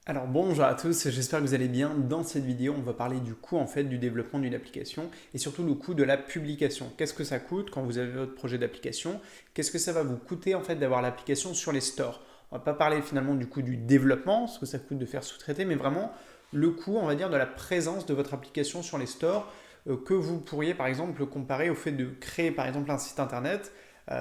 Alors bonjour à tous, j'espère que vous allez bien. Dans cette vidéo, on va parler du coût en fait du développement d'une application et surtout le coût de la publication. Qu'est-ce que ça coûte quand vous avez votre projet d'application? Qu'est-ce que ça va vous coûter en fait d'avoir l'application sur les stores? On va pas parler finalement du coût du développement, ce que ça coûte de faire sous-traiter, mais vraiment le coût, on va dire, de la présence de votre application sur les stores que vous pourriez par exemple comparer au fait de créer par exemple un site internet.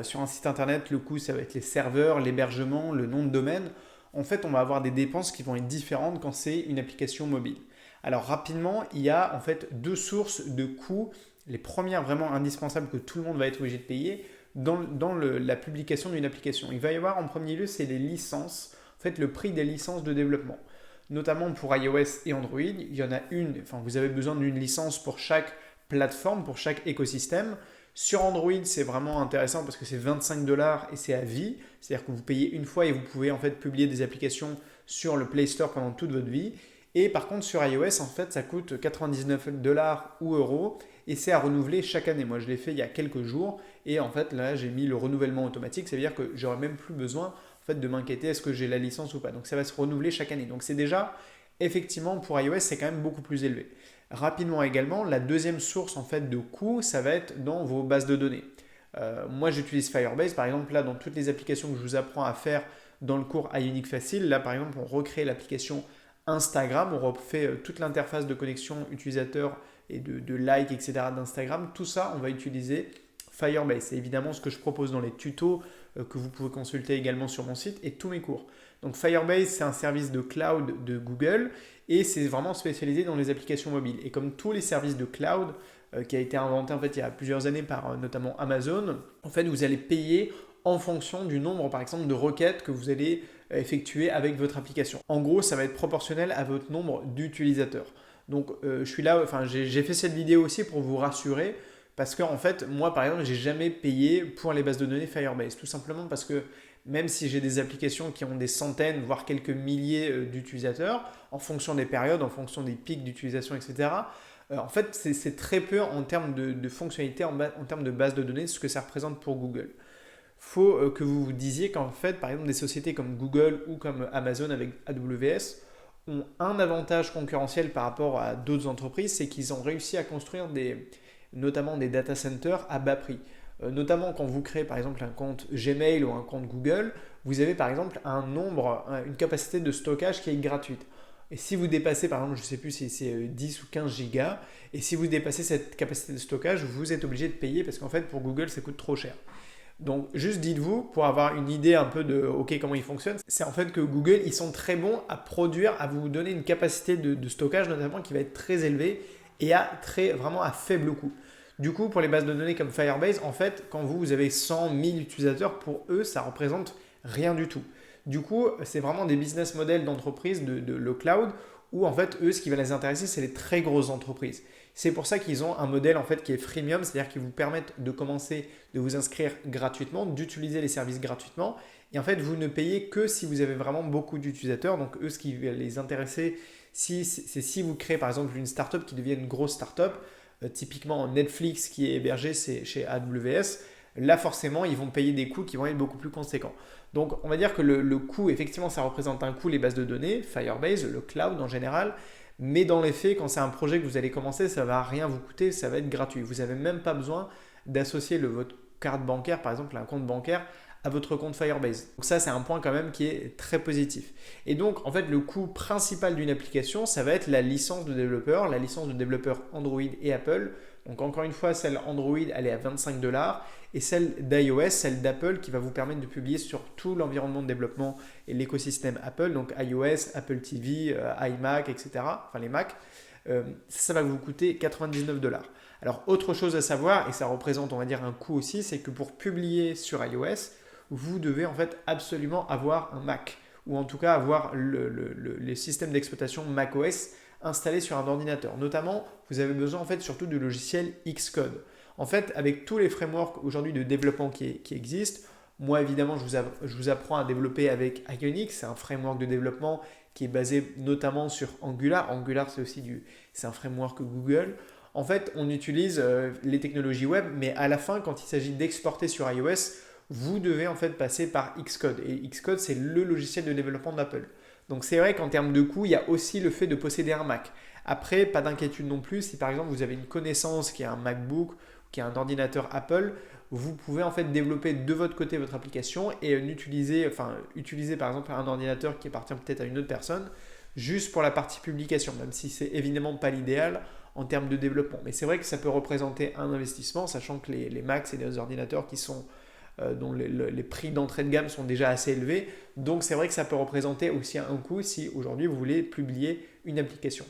Sur un site internet, le coût ça va être les serveurs, l'hébergement, le nom de domaine. En fait, on va avoir des dépenses qui vont être différentes quand c'est une application mobile. Alors rapidement, il y a en fait deux sources de coûts, les premières vraiment indispensables que tout le monde va être obligé de payer dans la publication d'une application. Il va y avoir en premier lieu, c'est les licences, en fait le prix des licences de développement. Notamment pour iOS et Android, il y en a une, enfin vous avez besoin d'une licence pour chaque plateforme, pour chaque écosystème. Sur Android, c'est vraiment intéressant parce que c'est 25 dollars et c'est à vie. C'est-à-dire que vous payez une fois et vous pouvez en fait publier des applications sur le Play Store pendant toute votre vie. Et par contre, sur iOS, en fait, ça coûte 99 dollars ou euros et c'est à renouveler chaque année. Moi, je l'ai fait il y a quelques jours et en fait, là, j'ai mis le renouvellement automatique. Ça veut dire que j'aurais même plus besoin en fait, de m'inquiéter est-ce que j'ai la licence ou pas. Donc, ça va se renouveler chaque année. Donc, c'est déjà, effectivement, pour iOS, c'est quand même beaucoup plus élevé. Rapidement également, la deuxième source en fait de coût, ça va être dans vos bases de données. Moi, j'utilise Firebase, par exemple, là, dans toutes les applications que je vous apprends à faire dans le cours Ionic Facile, là, par exemple, on recrée l'application Instagram, on refait toute l'interface de connexion utilisateur et de like, etc. d'Instagram. Tout ça, on va utiliser Firebase. C'est évidemment ce que je propose dans les tutos que vous pouvez consulter également sur mon site et tous mes cours. Donc Firebase, c'est un service de cloud de Google et c'est vraiment spécialisé dans les applications mobiles. Et comme tous les services de cloud qui a été inventé en fait il y a plusieurs années par notamment Amazon, en fait vous allez payer en fonction du nombre par exemple de requêtes que vous allez effectuer avec votre application. En gros, ça va être proportionnel à votre nombre d'utilisateurs. Donc je suis là, enfin j'ai fait cette vidéo aussi pour vous rassurer parce que en fait moi par exemple j'ai jamais payé pour les bases de données Firebase tout simplement parce que même si j'ai des applications qui ont des centaines, voire quelques milliers d'utilisateurs, en fonction des périodes, en fonction des pics d'utilisation, etc., en fait, c'est très peu en termes de fonctionnalités, en termes de base de données, ce que ça représente pour Google. Il faut que vous vous disiez qu'en fait, par exemple, des sociétés comme Google ou comme Amazon avec AWS ont un avantage concurrentiel par rapport à d'autres entreprises, c'est qu'ils ont réussi à construire notamment des data centers à bas prix. Notamment quand vous créez par exemple un compte Gmail ou un compte Google, vous avez par exemple une capacité de stockage qui est gratuite. Et si vous dépassez par exemple, je ne sais plus si c'est 10 ou 15 gigas, et si vous dépassez cette capacité de stockage, vous êtes obligé de payer parce qu'en fait pour Google ça coûte trop cher. Donc juste dites-vous, pour avoir une idée un peu de OK comment ils fonctionnent, c'est en fait que Google, ils sont très bons à produire, à vous donner une capacité de stockage notamment qui va être très élevée et vraiment à faible coût. Du coup, pour les bases de données comme Firebase, en fait, quand vous avez 100 000 utilisateurs, pour eux, ça représente rien du tout. Du coup, c'est vraiment des business models d'entreprise de le cloud où en fait, eux, ce qui va les intéresser, c'est les très grosses entreprises. C'est pour ça qu'ils ont un modèle en fait qui est freemium, c'est-à-dire qu'ils vous permettent de commencer, de vous inscrire gratuitement, d'utiliser les services gratuitement. Et en fait, vous ne payez que si vous avez vraiment beaucoup d'utilisateurs. Donc, eux, ce qui va les intéresser, c'est si vous créez par exemple une startup qui devient une grosse startup, typiquement Netflix qui est hébergé chez AWS, là forcément ils vont payer des coûts qui vont être beaucoup plus conséquents. Donc on va dire que le coût, effectivement ça représente un coût les bases de données, Firebase, le cloud en général, mais dans les faits quand c'est un projet que vous allez commencer, ça ne va rien vous coûter, ça va être gratuit. Vous n'avez même pas besoin d'associer votre carte bancaire, par exemple un compte bancaire, à votre compte Firebase. Donc ça, c'est un point quand même qui est très positif. Et donc, en fait, le coût principal d'une application, ça va être la licence de développeur Android et Apple. Donc encore une fois, celle Android, elle est à 25 dollars et celle d'iOS, celle d'Apple qui va vous permettre de publier sur tout l'environnement de développement et l'écosystème Apple, donc iOS, Apple TV, iMac, etc., enfin les Mac, ça va vous coûter 99 dollars. Alors autre chose à savoir, et ça représente on va dire un coût aussi, c'est que pour publier sur iOS, vous devez en fait absolument avoir un Mac ou en tout cas avoir les systèmes d'exploitation macOS installés sur un ordinateur. Notamment, vous avez besoin en fait surtout du logiciel Xcode. En fait, avec tous les frameworks aujourd'hui de développement qui existent, moi évidemment je vous apprends à développer avec Ionic, c'est un framework de développement qui est basé notamment sur Angular. Angular c'est un framework Google. En fait, on utilise les technologies web, mais à la fin, quand il s'agit d'exporter sur iOS, vous devez en fait passer par Xcode. Et Xcode, c'est le logiciel de développement d'Apple. Donc c'est vrai qu'en termes de coût, il y a aussi le fait de posséder un Mac. Après, pas d'inquiétude non plus, si par exemple vous avez une connaissance qui a un MacBook, qui a un ordinateur Apple, vous pouvez en fait développer de votre côté votre application et utiliser par exemple un ordinateur qui appartient peut-être à une autre personne, juste pour la partie publication, même si c'est évidemment pas l'idéal en termes de développement. Mais c'est vrai que ça peut représenter un investissement, sachant que les Macs, c'est des ordinateurs dont les prix d'entrée de gamme sont déjà assez élevés. Donc c'est vrai que ça peut représenter aussi un coût si aujourd'hui vous voulez publier une application.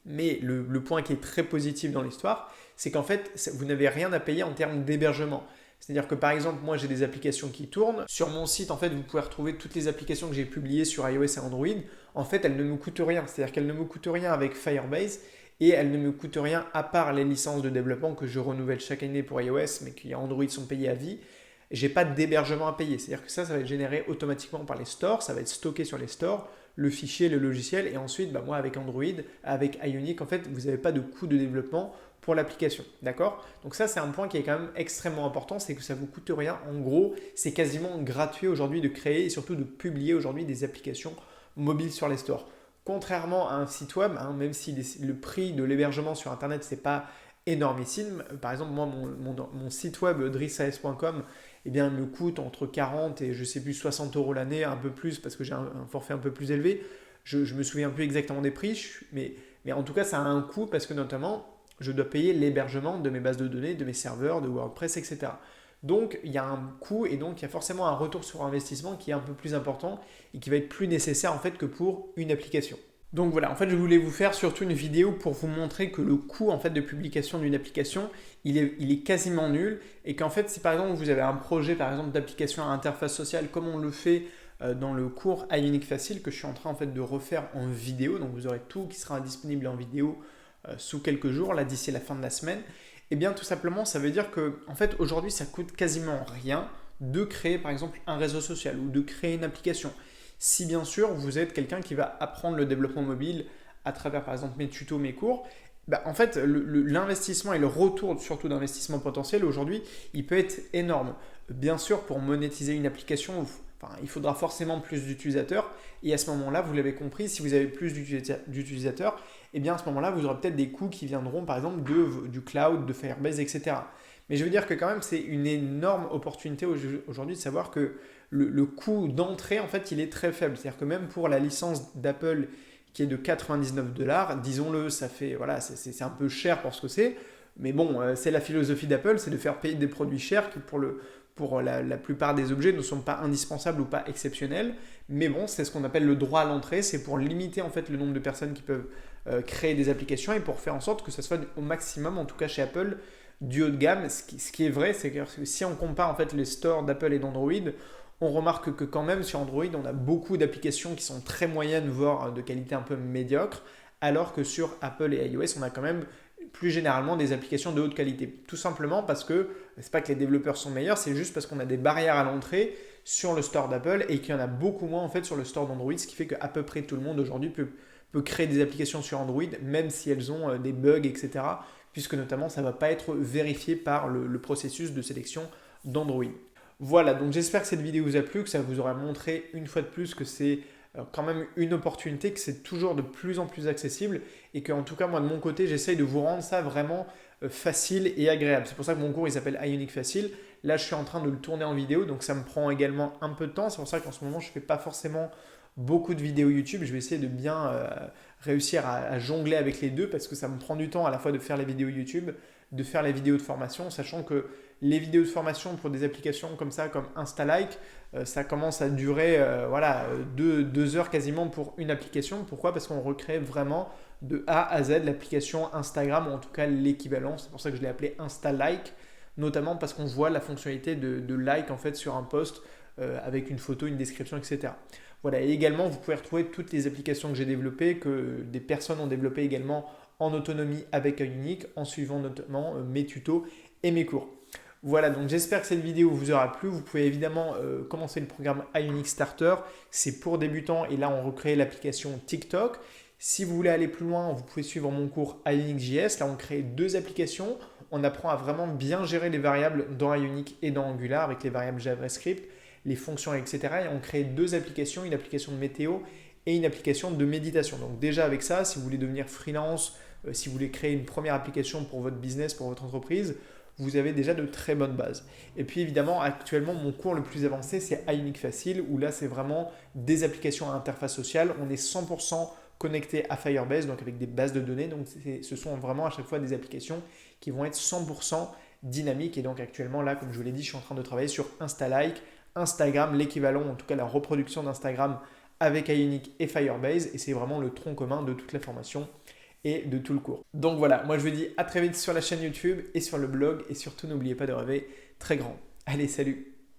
Mais le point qui est très positif dans l'histoire, c'est qu'en fait, vous n'avez rien à payer en termes d'hébergement. C'est-à-dire que par exemple, moi j'ai des applications qui tournent. Sur mon site, en fait, vous pouvez retrouver toutes les applications que j'ai publiées sur iOS et Android. En fait, elles ne me coûtent rien. C'est-à-dire qu'elles ne me coûtent rien avec Firebase et elles ne me coûtent rien à part les licences de développement que je renouvelle chaque année pour iOS, mais qui en Android sont payées à vie. J'ai pas d'hébergement à payer. C'est-à-dire que ça va être généré automatiquement par les stores, ça va être stocké sur les stores, le fichier, le logiciel, et ensuite, moi avec Android, avec Ionic, en fait, vous n'avez pas de coût de développement pour l'application. D'accord? Donc ça, c'est un point qui est quand même extrêmement important, c'est que ça ne vous coûte rien. En gros, c'est quasiment gratuit aujourd'hui de créer et surtout de publier aujourd'hui des applications mobiles sur les stores. Contrairement à un site web, même si le prix de l'hébergement sur Internet, c'est pas énormissime. Par exemple, moi, mon site web driss.as.com me coûte entre 40 et je sais plus 60 euros l'année, un peu plus parce que j'ai un forfait un peu plus élevé. Je me souviens plus exactement des prix, mais en tout cas, ça a un coût parce que notamment, je dois payer l'hébergement de mes bases de données, de mes serveurs, de WordPress, etc. Donc, il y a un coût et donc il y a forcément un retour sur investissement qui est un peu plus important et qui va être plus nécessaire en fait que pour une application. Donc voilà, en fait, je voulais vous faire surtout une vidéo pour vous montrer que le coût en fait de publication d'une application, il est quasiment nul et qu'en fait, si par exemple vous avez un projet par exemple d'application à interface sociale comme on le fait dans le cours Ionic Facile que je suis en train en fait de refaire en vidéo, donc vous aurez tout qui sera disponible en vidéo sous quelques jours, là d'ici la fin de la semaine, et bien tout simplement ça veut dire que en fait aujourd'hui ça coûte quasiment rien de créer par exemple un réseau social ou de créer une application. Si bien sûr vous êtes quelqu'un qui va apprendre le développement mobile à travers par exemple mes tutos, mes cours, en fait l'investissement et le retour surtout d'investissement potentiel aujourd'hui il peut être énorme. Bien sûr pour monétiser une application, il faudra forcément plus d'utilisateurs et à ce moment-là, vous l'avez compris, si vous avez plus d'utilisateurs, à ce moment-là, vous aurez peut-être des coûts qui viendront par exemple du cloud, de Firebase, etc. Mais je veux dire que quand même, c'est une énorme opportunité aujourd'hui de savoir que le coût d'entrée, en fait, il est très faible. C'est-à-dire que même pour la licence d'Apple qui est de 99$, disons-le, ça fait, voilà, c'est un peu cher pour ce que c'est. Mais bon, c'est la philosophie d'Apple, c'est de faire payer des produits chers qui pour la plupart des objets ne sont pas indispensables ou pas exceptionnels. Mais bon, c'est ce qu'on appelle le droit à l'entrée, c'est pour limiter en fait le nombre de personnes qui peuvent créer des applications et pour faire en sorte que ça soit au maximum, en tout cas chez Apple, du haut de gamme. Ce qui est vrai, c'est que si on compare en fait les stores d'Apple et d'Android, on remarque que quand même sur Android, on a beaucoup d'applications qui sont très moyennes, voire de qualité un peu médiocre, alors que sur Apple et iOS, on a quand même plus généralement des applications de haute qualité. Tout simplement parce que c'est pas que les développeurs sont meilleurs, c'est juste parce qu'on a des barrières à l'entrée sur le store d'Apple et qu'il y en a beaucoup moins en fait sur le store d'Android, ce qui fait qu'à peu près tout le monde aujourd'hui peut créer des applications sur Android, même si elles ont des bugs, etc. Puisque notamment ça ne va pas être vérifié par le processus de sélection d'Android. Voilà, donc j'espère que cette vidéo vous a plu, que ça vous aura montré une fois de plus que c'est quand même une opportunité, que c'est toujours de plus en plus accessible et que en tout cas moi de mon côté j'essaye de vous rendre ça vraiment facile et agréable. C'est pour ça que mon cours il s'appelle Ionic Facile. Là je suis en train de le tourner en vidéo donc ça me prend également un peu de temps. C'est pour ça qu'en ce moment je ne fais pas forcément beaucoup de vidéos YouTube. Je vais essayer de bien réussir à jongler avec les deux parce que ça me prend du temps à la fois de faire les vidéos YouTube, de faire les vidéos de formation, sachant que les vidéos de formation pour des applications comme ça, comme InstaLike, ça commence à durer 2 heures quasiment pour une application. Pourquoi? Parce qu'on recrée vraiment de A à Z l'application Instagram, ou en tout cas l'équivalent. C'est pour ça que je l'ai appelé InstaLike, notamment parce qu'on voit la fonctionnalité de like en fait sur un post avec une photo, une description, etc. Voilà, et également vous pouvez retrouver toutes les applications que j'ai développées, que des personnes ont développées également en autonomie avec Ionic, en suivant notamment mes tutos et mes cours. Voilà, donc j'espère que cette vidéo vous aura plu. Vous pouvez évidemment commencer le programme Ionic Starter. C'est pour débutants et là, on recrée l'application TikTok. Si vous voulez aller plus loin, vous pouvez suivre mon cours Ionic.js. Là, on crée 2 applications. On apprend à vraiment bien gérer les variables dans Ionic et dans Angular avec les variables JavaScript, les fonctions, etc. Et on crée 2 applications, une application de météo et une application de méditation. Donc déjà avec ça, si vous voulez devenir freelance, si vous voulez créer une première application pour votre business, pour votre entreprise, vous avez déjà de très bonnes bases. Et puis évidemment, actuellement, mon cours le plus avancé, c'est iUnique Facile, où là, c'est vraiment des applications à interface sociale. On est 100% connecté à Firebase, donc avec des bases de données. Donc ce sont vraiment à chaque fois des applications qui vont être 100% dynamiques. Et donc actuellement, là, comme je vous l'ai dit, je suis en train de travailler sur InstaLike, Instagram, l'équivalent, en tout cas la reproduction d'Instagram avec iUnique et Firebase. Et c'est vraiment le tronc commun de toute la formation et de tout le cours. Donc voilà, moi je vous dis à très vite sur la chaîne YouTube et sur le blog. Et surtout, n'oubliez pas de rêver très grand. Allez, salut!